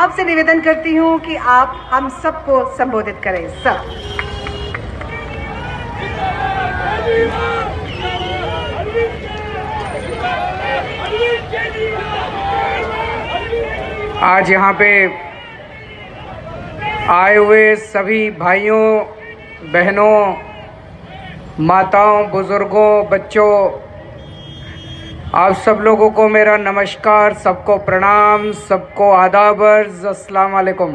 आपसे निवेदन करती हूं कि आप हम सबको संबोधित करें। सब आज यहाँ पे आए हुए सभी भाइयों, बहनों, माताओं, बुजुर्गों, बच्चों, आप सब लोगों को मेरा नमस्कार, सबको प्रणाम, सबको आदाब, अस्सलाम वालेकुम।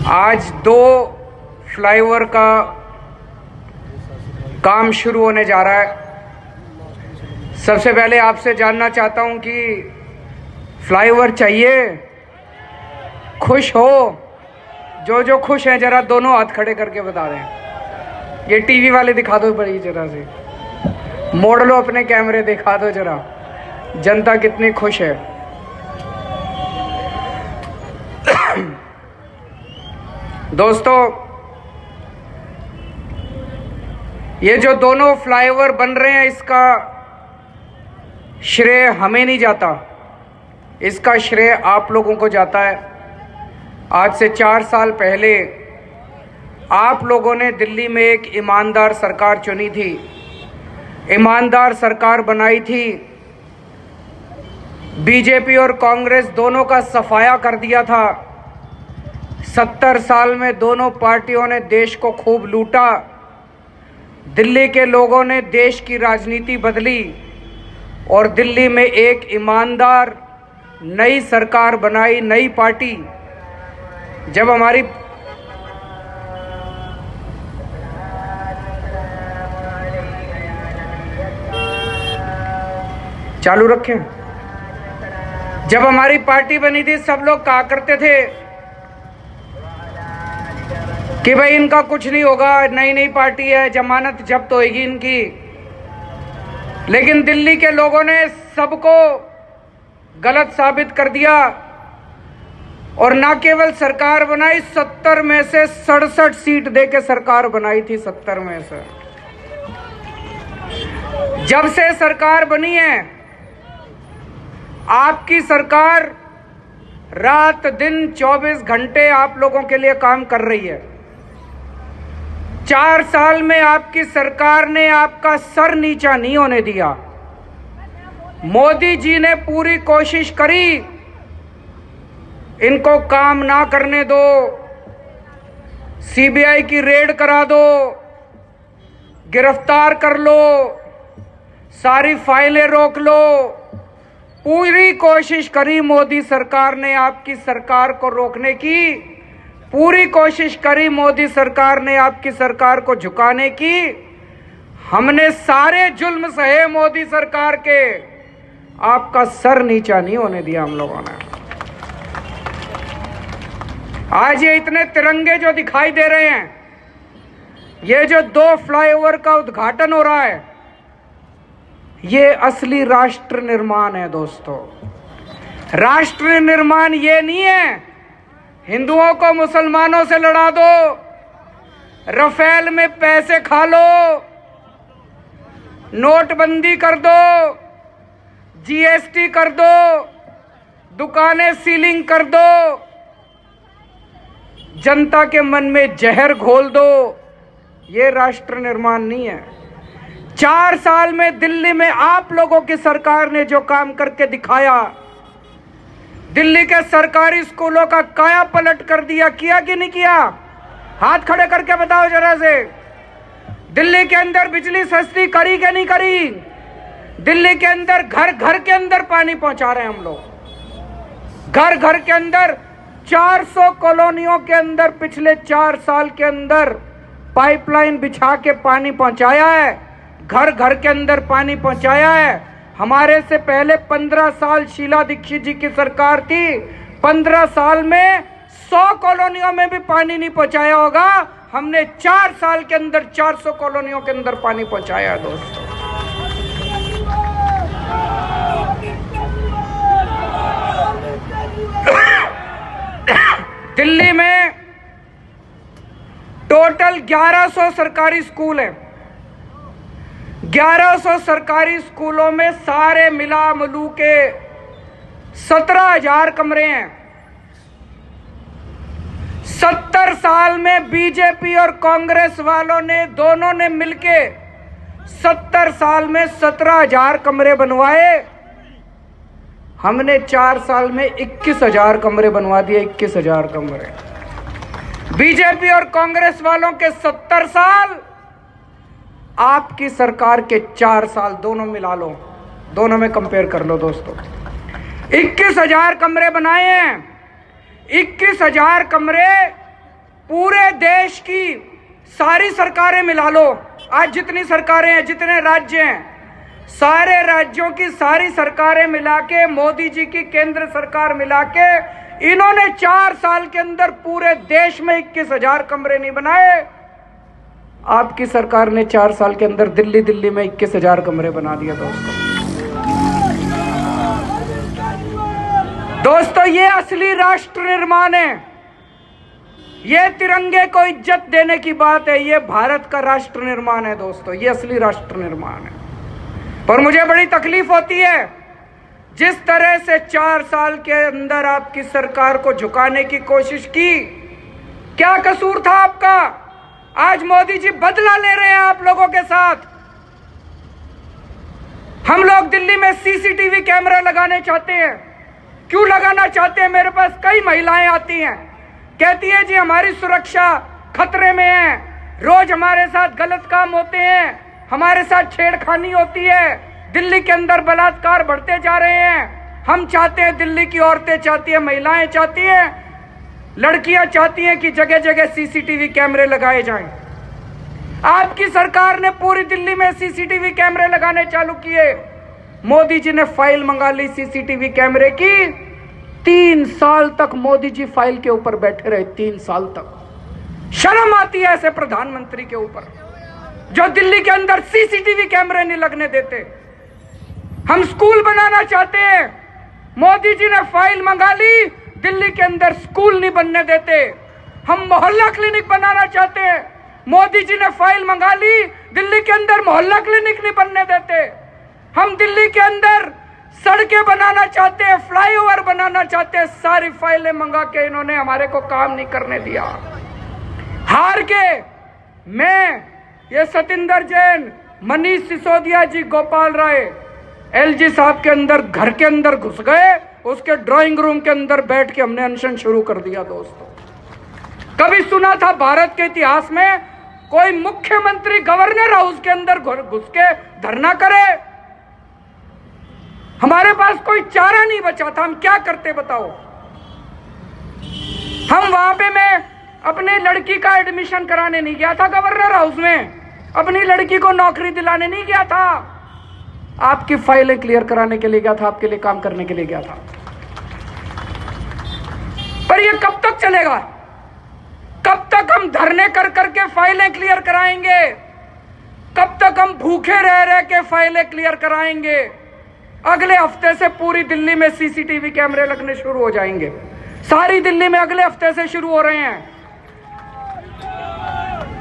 आज 2 फ्लाईओवर का काम शुरू होने जा रहा है। सबसे पहले आपसे जानना चाहता हूं कि फ्लाईओवर चाहिए? खुश हो? जो खुश हैं जरा दोनों हाथ खड़े करके बता दें। ये टीवी वाले दिखा दो बड़ी जरा से, मोड़ लो अपने कैमरे, दिखा दो जरा जनता कितनी खुश है। दोस्तों, ये जो दोनों फ्लाईओवर बन रहे हैं, इसका श्रेय हमें नहीं जाता, इसका श्रेय आप लोगों को जाता है। आज से 4 साल पहले आप लोगों ने दिल्ली में एक ईमानदार सरकार चुनी थी, ईमानदार सरकार बनाई थी। बीजेपी और कांग्रेस दोनों का सफाया कर दिया था। 70 साल में दोनों पार्टियों ने देश को खूब लूटा। दिल्ली के लोगों ने देश की राजनीति बदली और दिल्ली में एक ईमानदार नई सरकार बनाई, नई पार्टी। जब हमारी चालू रखें, जब हमारी पार्टी बनी थी, सब लोग कहा करते थे कि भाई इनका कुछ नहीं होगा, नई नई पार्टी है, जमानत जब्त होएगी इनकी। लेकिन दिल्ली के लोगों ने सबको गलत साबित कर दिया और ना केवल सरकार बनाई, 70 में से 67 सीट देके सरकार बनाई थी। 70 में से जब से सरकार बनी है, आपकी सरकार रात दिन 24 घंटे आप लोगों के लिए काम कर रही है। 4 साल में आपकी सरकार ने आपका सर नीचा नहीं होने दिया। मोदी जी ने पूरी कोशिश करी, इनको काम ना करने दो, सीबीआई की रेड करा दो, गिरफ्तार कर लो, सारी फाइलें रोक लो। पूरी कोशिश करी मोदी सरकार ने आपकी सरकार को रोकने की, पूरी कोशिश करी मोदी सरकार ने आपकी सरकार को झुकाने की। हमने सारे जुल्म सहे मोदी सरकार के, आपका सर नीचा नहीं होने दिया हम लोगों ने। आज ये इतने तिरंगे जो दिखाई दे रहे हैं, ये जो 2 फ्लाईओवर का उद्घाटन हो रहा है, ये असली राष्ट्र निर्माण है दोस्तों। राष्ट्र निर्माण ये नहीं है हिंदुओं को मुसलमानों से लड़ा दो, रफेल में पैसे खा लो, नोटबंदी कर दो, जीएसटी कर दो, दुकानें सीलिंग कर दो, जनता के मन में जहर घोल दो। ये राष्ट्र निर्माण नहीं है। 4 साल में दिल्ली में आप लोगों की सरकार ने जो काम करके दिखाया, दिल्ली के सरकारी स्कूलों का काया पलट कर दिया, किया कि नहीं किया? हाथ खड़े करके बताओ जरा से। दिल्ली के अंदर बिजली सस्ती करी कि नहीं करी? दिल्ली के अंदर घर घर के अंदर पानी पहुंचा रहे हैं हम लोग। घर घर के अंदर 400 कॉलोनियों के अंदर पिछले 4 साल के अंदर पाइपलाइन बिछा के पानी पहुंचाया है। घर घर के अंदर पानी पहुंचाया है। हमारे से पहले 15 साल शीला दीक्षित जी की सरकार थी, 15 साल में 100 कॉलोनियों में भी पानी नहीं पहुंचाया होगा। हमने 4 साल के अंदर 400 कॉलोनियों के अंदर पानी पहुंचाया है दोस्तों। दिल्ली में टोटल 1100 सरकारी स्कूल हैं। 1100 सरकारी स्कूलों में सारे मिला मिलू के 17,000 कमरे हैं। 70 साल में बीजेपी और कांग्रेस वालों ने दोनों ने मिलके 70 साल में 17,000 कमरे बनवाए। हमने 4 साल में 21,000 कमरे बनवा दिए। 21,000 कमरे। बीजेपी और कांग्रेस वालों के 70 साल, आपकी सरकार के 4 साल, दोनों मिला लो, दोनों में कंपेयर कर लो दोस्तों। 21,000 कमरे बनाए हैं। 21,000 कमरे पूरे देश की सारी सरकारें मिला लो। आज जितनी सरकारें हैं, जितने राज्य हैं, सारे राज्यों की सारी सरकारें मिला के, मोदी जी की केंद्र सरकार मिला के, इन्होंने 4 साल के अंदर पूरे देश में 21,000 कमरे नहीं बनाए। आपकी सरकार ने 4 साल के अंदर दिल्ली में 21,000 कमरे बना दिए दोस्तों, ये असली राष्ट्र निर्माण है। ये तिरंगे को इज्जत देने की बात है। ये भारत का राष्ट्र निर्माण है दोस्तों, ये असली राष्ट्र निर्माण है। पर मुझे बड़ी तकलीफ होती है जिस तरह से 4 साल के अंदर आपकी सरकार को झुकाने की कोशिश की। क्या कसूर था आपका? आज मोदी जी बदला ले रहे हैं आप लोगों के साथ। हम लोग दिल्ली में सीसीटीवी कैमरा लगाने चाहते हैं। क्यों लगाना चाहते हैं? मेरे पास कई महिलाएं आती हैं, कहती है जी हमारी सुरक्षा खतरे में है, रोज हमारे साथ गलत काम होते हैं, हमारे साथ छेड़खानी होती है, दिल्ली के अंदर बलात्कार बढ़ते जा रहे हैं। हम चाहते हैं, दिल्ली की औरतें चाहती है, महिलाएं चाहती हैं, लड़कियां चाहती हैं कि जगह जगह सीसीटीवी कैमरे लगाए जाएं। आपकी सरकार ने पूरी दिल्ली में सीसीटीवी कैमरे लगाने चालू किए। मोदी जी ने फाइल मंगा ली सीसीटीवी कैमरे की। 3 साल तक मोदी जी फाइल के ऊपर बैठे रहे। 3 साल तक। शर्म आती है ऐसे प्रधानमंत्री के ऊपर जो दिल्ली के अंदर सीसीटीवी कैमरे नहीं लगने देते। हम स्कूल बनाना चाहते हैं, मोदी जी ने फाइल मंगा ली, दिल्ली के अंदर स्कूल नहीं बनने देते। हम मोहल्ला क्लिनिक बनाना चाहते हैं, मोदी जी ने फाइल मंगा ली, दिल्ली के अंदर मोहल्ला क्लिनिक नहीं बनने देते। हम दिल्ली के अंदर सड़कें बनाना चाहते हैं, फ्लाईओवर बनाना चाहते हैं, सारी फाइलें मंगा के इन्होंने हमारे को काम नहीं करने दिया। हार के मैं, ये सतिंदर जैन, मनीष सिसोदिया जी, गोपाल राय, एलजी साहब के अंदर, घर के अंदर घुस गए। उसके ड्राइंग रूम के अंदर बैठ के हमने अनशन शुरू कर दिया दोस्तों। कभी सुना था भारत के इतिहास में कोई मुख्यमंत्री गवर्नर हाउस के अंदर घुस के धरना करे? हमारे पास कोई चारा नहीं बचा था, हम क्या करते बताओ? हम वहां पे, मैं अपनी लड़की का एडमिशन कराने नहीं गया था गवर्नर हाउस में, अपनी लड़की को नौकरी दिलाने नहीं गया था, आपकी फाइलें क्लियर कराने के लिए गया था, आपके लिए काम करने के लिए गया था। पर ये कब तक चलेगा? कब तक हम धरने कर करके फाइलें क्लियर कराएंगे? कब तक हम भूखे रह रह के फाइलें क्लियर कराएंगे? अगले हफ्ते से पूरी दिल्ली में सीसीटीवी कैमरे लगने शुरू हो जाएंगे। सारी दिल्ली में अगले हफ्ते से शुरू हो रहे हैं।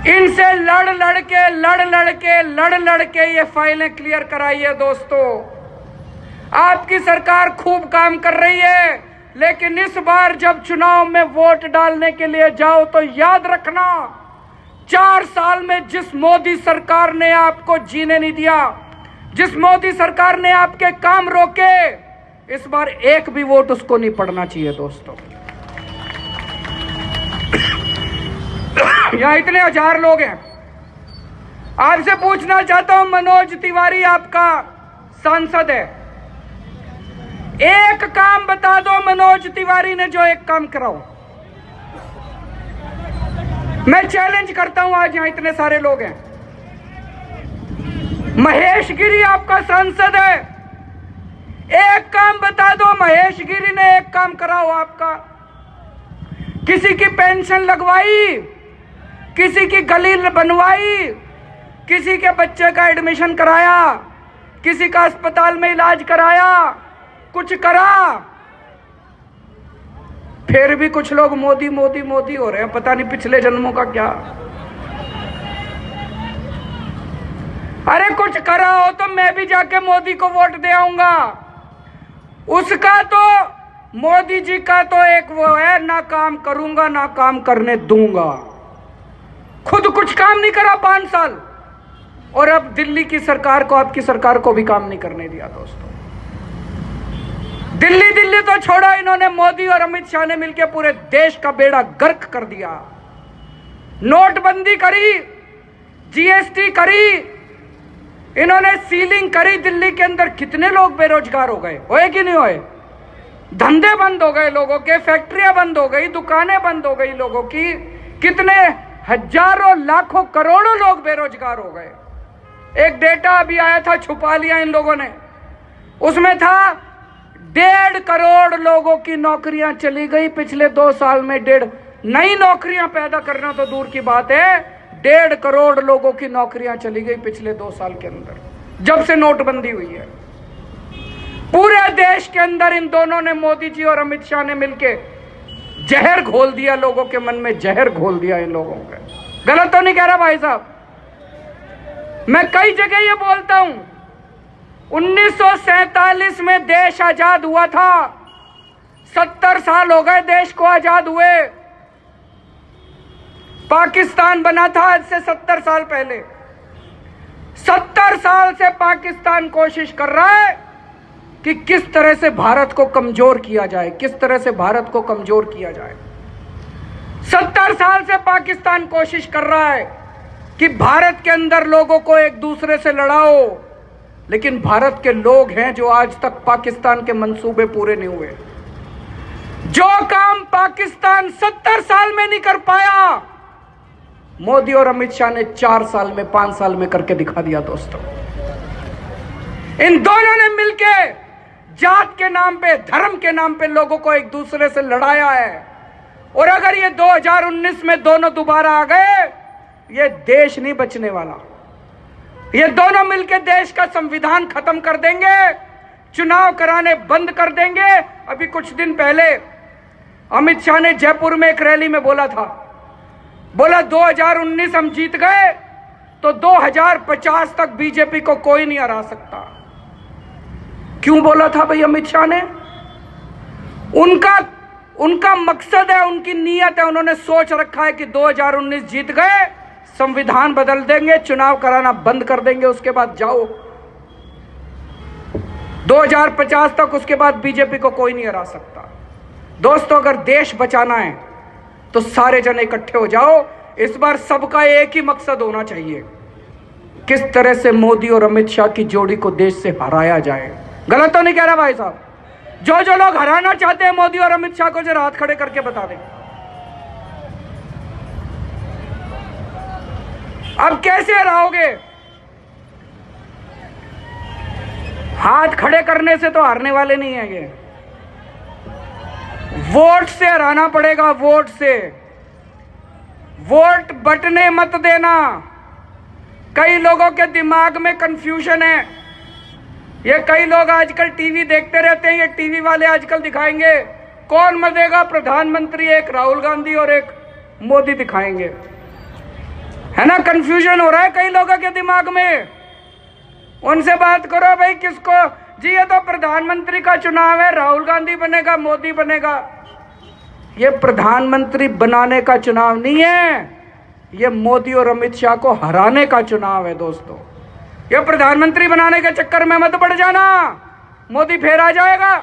इनसे लड़ लड़ के ये फाइलें क्लियर कराइए दोस्तों। आपकी सरकार खूब काम कर रही है, लेकिन इस बार जब चुनाव में वोट डालने के लिए जाओ तो याद रखना, 4 साल में जिस मोदी सरकार ने आपको जीने नहीं दिया, जिस मोदी सरकार ने आपके काम रोके, इस बार एक भी वोट उसको नहीं पड़ना चाहिए दोस्तों। यहां इतने 1000 लोग हैं। आपसे पूछना चाहता हूं, मनोज तिवारी आपका सांसद है, एक काम बता दो मनोज तिवारी ने जो एक काम कराओ। मैं चैलेंज करता हूं, आज यहां इतने सारे लोग हैं। महेश गिरी आपका सांसद है, एक काम बता दो, महेश गिरी ने एक काम कराओ आपका। किसी की पेंशन लगवाई, किसी की गली बनवाई, किसी के बच्चे का एडमिशन कराया, किसी का अस्पताल में इलाज कराया, कुछ करा? फिर भी कुछ लोग मोदी मोदी मोदी हो रहे हैं, पता नहीं पिछले जन्मों का क्या। अरे कुछ करा हो तो मैं भी जाके मोदी को वोट दे आऊंगा। उसका तो, मोदी जी का तो एक वो है, ना काम करूंगा ना काम करने दूंगा। खुद कुछ काम नहीं करा 5 साल, और अब दिल्ली की सरकार को, आपकी सरकार को भी काम नहीं करने दिया। दोस्तों, दिल्ली तो छोड़ा, इन्होंने मोदी और अमित शाह ने मिलकर पूरे देश का बेड़ा गर्क कर दिया। नोटबंदी करी, जीएसटी करी, इन्होंने सीलिंग करी। दिल्ली के अंदर कितने लोग बेरोजगार हो गए, होए कि नहीं होए? धंधे बंद हो गए लोगों के, फैक्ट्रियां बंद हो गई, दुकानें बंद हो गई लोगों की। कितने हजारों लाखों करोड़ों लोग बेरोजगार हो गए। एक डेटा अभी आया था, छुपा लिया इन लोगों ने, उसमें था 1.5 करोड़ लोगों की नौकरियां चली गई पिछले 2 साल में। नई नौकरियां पैदा करना तो दूर की बात है, 1.5 करोड़ लोगों की नौकरियां चली गई पिछले 2 साल के अंदर, जब से नोटबंदी हुई है। पूरे देश के अंदर इन दोनों ने, मोदी जी और अमित शाह ने मिलके जहर घोल दिया, लोगों के मन में जहर घोल दिया इन लोगों का। गलत तो नहीं कह रहा भाई साहब? मैं कई जगह ये बोलता हूं, 1947 में देश आजाद हुआ था, 70 साल हो गए देश को आजाद हुए। पाकिस्तान बना था आज से 70 साल पहले। 70 साल से पाकिस्तान कोशिश कर रहा है कि किस तरह से भारत को कमजोर किया जाए, किस तरह से भारत को कमजोर किया जाए। 70 साल से पाकिस्तान कोशिश कर रहा है कि भारत के अंदर लोगों को एक दूसरे से लड़ाओ, लेकिन भारत के लोग हैं जो आज तक पाकिस्तान के मंसूबे पूरे नहीं हुए। जो काम पाकिस्तान 70 साल में नहीं कर पाया, मोदी और अमित शाह ने 4 साल में, 5 साल में करके दिखा दिया। दोस्तों, इन दोनों ने मिलके जात के नाम पे, धर्म के नाम पे लोगों को एक दूसरे से लड़ाया है। और अगर ये 2019 में दोनों दोबारा आ गए, ये देश नहीं बचने वाला। ये दोनों मिलके देश का संविधान खत्म कर देंगे, चुनाव कराने बंद कर देंगे। अभी कुछ दिन पहले अमित शाह ने जयपुर में एक रैली में बोला था, बोला 2019 हम जीत गए तो 2050 तक बीजेपी को कोई नहीं हरा सकता। क्यों बोला था भाई अमित शाह ने? उनका मकसद है, उनकी नीयत है, उन्होंने सोच रखा है कि 2019 जीत गए, संविधान बदल देंगे, चुनाव कराना बंद कर देंगे, उसके बाद जाओ 2050 तक, उसके बाद बीजेपी को कोई नहीं हरा सकता। दोस्तों, अगर देश बचाना है तो सारे जन इकट्ठे हो जाओ। इस बार सबका एक ही मकसद होना चाहिए, किस तरह से मोदी और अमित शाह की जोड़ी को देश से हराया जाए। गलत तो नहीं कह रहा भाई साहब? जो लोग हराना चाहते हैं मोदी और अमित शाह को, जरा हाथ खड़े करके बता दें। अब कैसे हराओगे? हाथ खड़े करने से तो हारने वाले नहीं है ये, वोट से हराना पड़ेगा। वोट से, वोट बटने मत देना। कई लोगों के दिमाग में कंफ्यूजन है। ये कई लोग आजकल टीवी देखते रहते हैं, ये टीवी वाले आजकल दिखाएंगे कौन मरेगा प्रधानमंत्री, एक राहुल गांधी और एक मोदी दिखाएंगे, है ना? कंफ्यूजन हो रहा है कई लोगों के दिमाग में। उनसे बात करो भाई, किसको जी, ये तो प्रधानमंत्री का चुनाव है, राहुल गांधी बनेगा, मोदी बनेगा। ये प्रधानमंत्री बनाने का चुनाव नहीं है, ये मोदी और अमित शाह को हराने का चुनाव है। दोस्तों, ये प्रधानमंत्री बनाने के चक्कर में मत पड़ जाना, मोदी फिर आ जाएगा।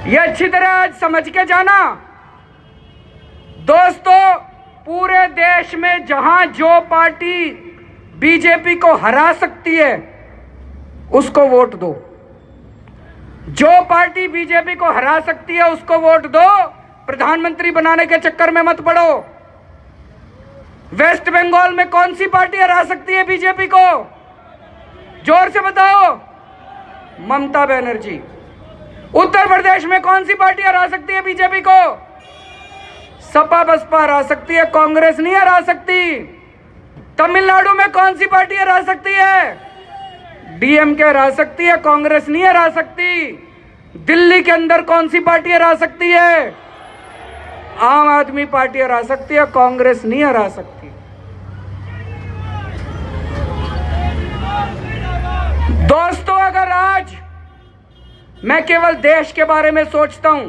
ये अच्छी तरह आज समझ के जाना। दोस्तों, पूरे देश में जहां जो पार्टी बीजेपी को हरा सकती है उसको वोट दो। जो पार्टी बीजेपी को हरा सकती है उसको वोट दो, प्रधानमंत्री बनाने के चक्कर में मत पड़ो। वेस्ट बंगाल में कौन सी पार्टी हरा सकती है बीजेपी को? जोर से बताओ। ममता बनर्जी। उत्तर प्रदेश में कौन सी पार्टी हरा सकती है बीजेपी को? सपा बसपा हरा सकती है, कांग्रेस नहीं हरा सकती। तमिलनाडु में कौन सी पार्टी हरा सकती है? डीएमके हरा सकती है, कांग्रेस नहीं हरा सकती। दिल्ली के अंदर कौन सी पार्टी हरा सकती है? आम आदमी पार्टी हरा सकती है, कांग्रेस नहीं हरा सकती। दोस्तों, अगर आज मैं केवल देश के बारे में सोचता हूं,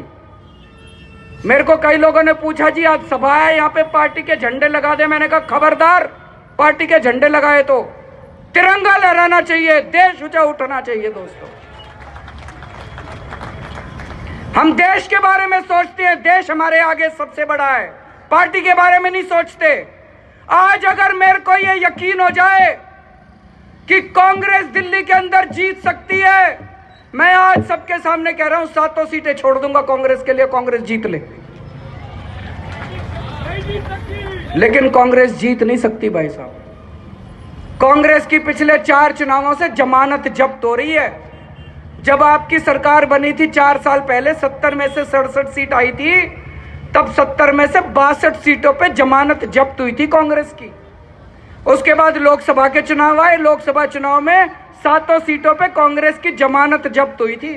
मेरे को कई लोगों ने पूछा जी आज सभा है यहां पे पार्टी के झंडे लगा दे। मैंने कहा खबरदार, पार्टी के झंडे लगाए तो तिरंगा लहराना चाहिए, देश ऊंचा उठना चाहिए। दोस्तों, हम देश के बारे में सोचते हैं, देश हमारे आगे सबसे बड़ा है, पार्टी के बारे में नहीं सोचते। आज अगर मेरे को यह यकीन हो जाए कि कांग्रेस दिल्ली के अंदर जीत सकती है, मैं आज सबके सामने कह रहा हूं 7 सीटें छोड़ दूंगा कांग्रेस के लिए, कांग्रेस जीत ले। लेकिन कांग्रेस जीत नहीं सकती भाई साहब। कांग्रेस की पिछले 4 चुनावों से जमानत जब्त हो रही है। जब आपकी सरकार बनी थी 4 साल पहले, 70 में से 67 सीट आई थी, तब 70 में से 62 सीटों पे जमानत जब्त हुई थी कांग्रेस की। उसके बाद लोकसभा के चुनाव आए, लोकसभा चुनाव में 7 सीटों पे कांग्रेस की जमानत जब्त हुई थी।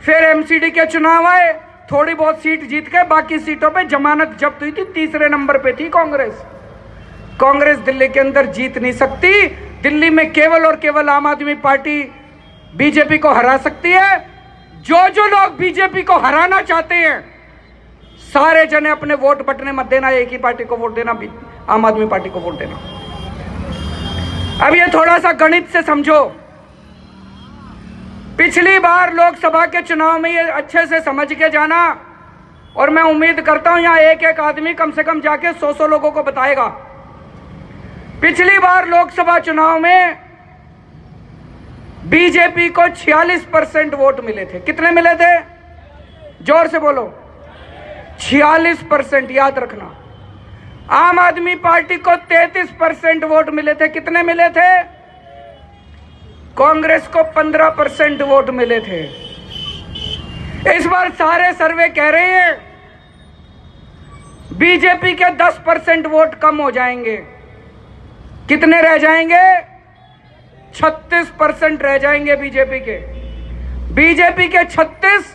फिर एमसीडी के चुनाव आए, थोड़ी बहुत सीट जीत गए, बाकी सीटों पे जमानत जब्त हुई थी, तीसरे नंबर पे थी कांग्रेस। कांग्रेस दिल्ली के अंदर जीत नहीं सकती। दिल्ली में केवल और केवल आम आदमी पार्टी बीजेपी को हरा सकती है। जो लोग बीजेपी को हराना चाहते हैं, सारे जने अपने वोट बटने मत देना, एक ही पार्टी को वोट देना, आम आदमी पार्टी को वोट देना। अब ये थोड़ा सा गणित से समझो। पिछली बार लोकसभा के चुनाव में ये अच्छे से समझ के जाना, और मैं उम्मीद करता हूं यहां एक एक आदमी कम से कम जाके 100 लोगों को बताएगा। पिछली बार लोकसभा चुनाव में बीजेपी को 46% वोट मिले थे। कितने मिले थे? जोर से बोलो। 46%, याद रखना। आम आदमी पार्टी को 33% वोट मिले थे। कितने मिले थे? कांग्रेस को 15% वोट मिले थे। इस बार सारे सर्वे कह रहे हैं बीजेपी के 10% वोट कम हो जाएंगे। कितने रह जाएंगे? 36% रह जाएंगे बीजेपी के। बीजेपी के 36,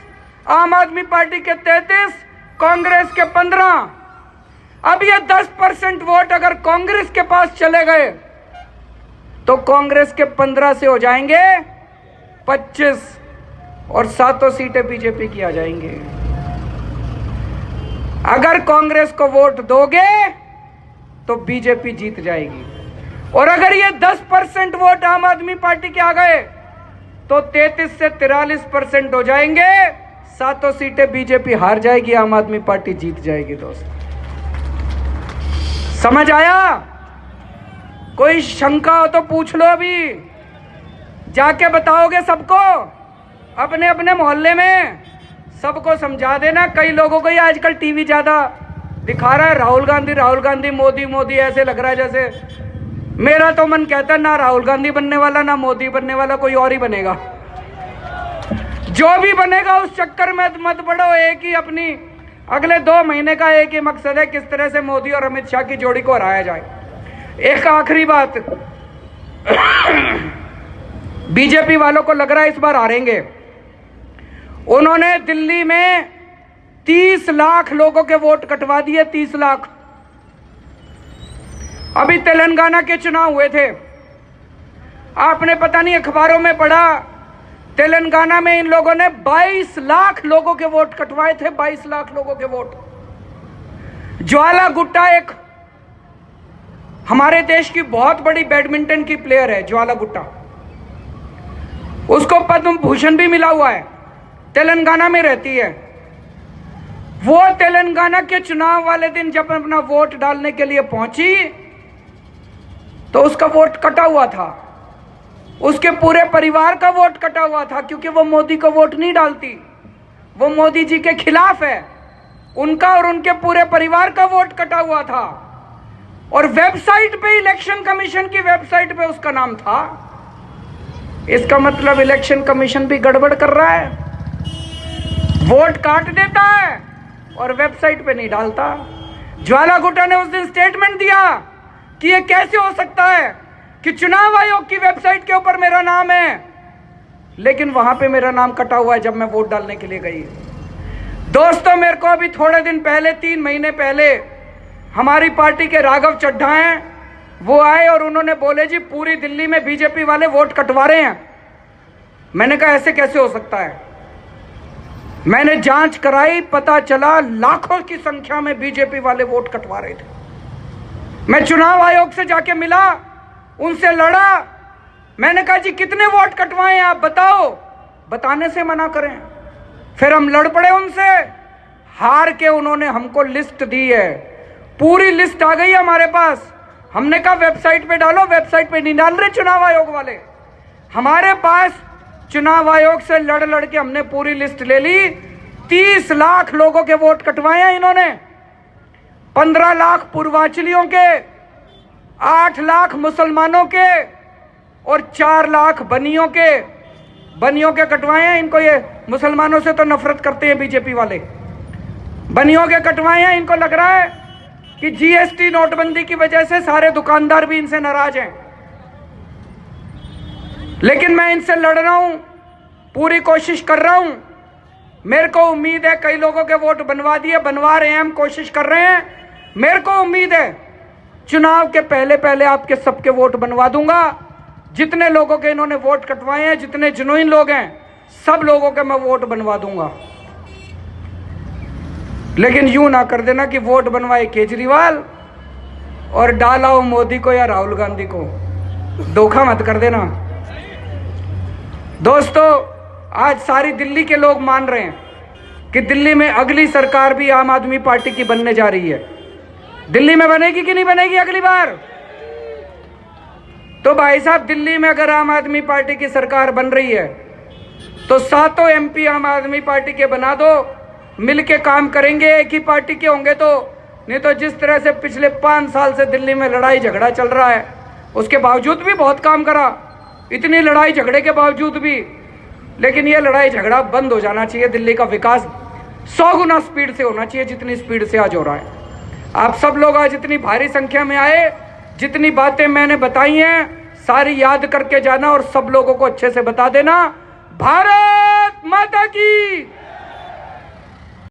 आम आदमी पार्टी के 33, कांग्रेस के 15। अब ये 10% वोट अगर कांग्रेस के पास चले गए तो कांग्रेस के 15 से हो जाएंगे 25, और 7 सीटें बीजेपी की आ जाएंगे। अगर कांग्रेस को वोट दोगे तो बीजेपी जीत जाएगी, और अगर ये 10% वोट आम आदमी पार्टी के आ गए तो 33 से 43% हो जाएंगे, 7 सीटें बीजेपी हार जाएगी, आम आदमी पार्टी जीत जाएगी। दोस्तों, समझ आया? कोई शंका हो तो पूछ लो, अभी जाके बताओगे सबको, अपने अपने मोहल्ले में सबको समझा देना। कई लोगों को ये आजकल टीवी ज्यादा दिखा रहा है, राहुल गांधी, मोदी ऐसे लग रहा है जैसे। मेरा तो मन कहता है ना राहुल गांधी बनने वाला ना मोदी बनने वाला, कोई और ही बनेगा। जो भी बनेगा उस चक्कर में मत पड़ो। एक ही अपनी अगले 2 महीने का एक ही मकसद है, किस तरह से मोदी और अमित शाह की जोड़ी को हराया जाए। एक आखिरी बात, बीजेपी वालों को लग रहा है इस बार हारेंगे। उन्होंने दिल्ली में 30 लाख लोगों के वोट कटवा दिए, 30 लाख। अभी तेलंगाना के चुनाव हुए थे, आपने पता नहीं अखबारों में पढ़ा, तेलंगाना में इन लोगों ने 22 लाख लोगों के वोट कटवाए थे, 22 लाख लोगों के वोट। ज्वाला गुट्टा एक हमारे देश की बहुत बड़ी बैडमिंटन की प्लेयर है, ज्वाला गुट्टा, उसको पद्म भूषण भी मिला हुआ है, तेलंगाना में रहती है। वो तेलंगाना के चुनाव वाले दिन जब अपना वोट डालने के लिए पहुंची तो उसका वोट कटा हुआ था, उसके पूरे परिवार का वोट कटा हुआ था, क्योंकि वो मोदी को वोट नहीं डालती, वो मोदी जी के खिलाफ है। उनका और उनके पूरे परिवार का वोट कटा हुआ था, और वेबसाइट पे, इलेक्शन कमीशन की वेबसाइट पे उसका नाम था। इसका मतलब इलेक्शन कमीशन भी गड़बड़ कर रहा है, वोट काट देता है और वेबसाइट पे नहीं डालता। ज्वाला गुट्टा ने उस दिन स्टेटमेंट दिया कि ये कैसे हो सकता है कि चुनाव आयोग की वेबसाइट के ऊपर मेरा नाम है, लेकिन वहां पे मेरा नाम कटा हुआ है जब मैं वोट डालने के लिए गई। दोस्तों, मेरे को अभी थोड़े दिन पहले, 3 महीने पहले, हमारी पार्टी के राघव चड्ढा हैं, वो आए और उन्होंने बोले जी पूरी दिल्ली में बीजेपी वाले वोट कटवा रहे हैं। मैंने कहा ऐसे कैसे हो सकता है। मैंने जांच कराई, पता चला लाखों की संख्या में बीजेपी वाले वोट कटवा रहे थे। मैं चुनाव आयोग से जाके मिला, उनसे लड़ा। मैंने कहा जी कितने वोट कटवाए आप बताओ, बताने से मना करें। फिर हम लड़ पड़े उनसे, हार के उन्होंने हमको लिस्ट दी है, पूरी लिस्ट आ गई हमारे पास। हमने कहा वेबसाइट पे डालो, वेबसाइट पे नहीं डाल रहे चुनाव आयोग वाले। हमारे पास चुनाव आयोग से लड़ लड़ के हमने पूरी लिस्ट ले ली। 30 लाख लोगों के वोट कटवाए हैं इन्होंने, 15 लाख पूर्वांचलियों के, 8 लाख मुसलमानों के और 4 लाख बनियों के कटवाए हैं। इनको, ये मुसलमानों से तो नफरत करते हैं बीजेपी वाले, बनियों के कटवाए हैं। इनको लग रहा है कि जीएसटी नोटबंदी की वजह से सारे दुकानदार भी इनसे नाराज हैं। लेकिन मैं इनसे लड़ रहा हूं, पूरी कोशिश कर रहा हूं। मेरे को उम्मीद है, कई लोगों के वोट बनवा दिए, बनवा रहे हैं, हम कोशिश कर रहे हैं। मेरे को उम्मीद है चुनाव के पहले पहले आपके सबके वोट बनवा दूंगा। जितने लोगों के इन्होंने वोट कटवाए हैं, जितने जिनोइन लोग हैं, सब लोगों के मैं वोट बनवा दूंगा। लेकिन यूं ना कर देना कि वोट बनवाए केजरीवाल और डाला हो मोदी को या राहुल गांधी को। धोखा मत कर देना। दोस्तों, आज सारी दिल्ली के लोग मान रहे हैं कि दिल्ली में अगली सरकार भी आम आदमी पार्टी की बनने जा रही है। दिल्ली में बनेगी कि नहीं बनेगी अगली बार? तो भाई साहब, दिल्ली में अगर आम आदमी पार्टी की सरकार बन रही है तो 7 एमपी आम आदमी पार्टी के बना दो, मिलके काम करेंगे, एक ही पार्टी के होंगे तो। नहीं तो जिस तरह से पिछले 5 साल से दिल्ली में लड़ाई झगड़ा चल रहा है, उसके बावजूद भी बहुत काम करा, इतनी लड़ाई झगड़े के बावजूद भी। लेकिन ये लड़ाई झगड़ा बंद हो जाना चाहिए। दिल्ली का विकास 100 गुना स्पीड से होना चाहिए जितनी स्पीड से आज हो रहा है। आप सब लोग आज इतनी भारी संख्या में आए, जितनी बातें मैंने बताई हैं सारी याद करके जाना और सब लोगों को अच्छे से बता देना। भारत माता की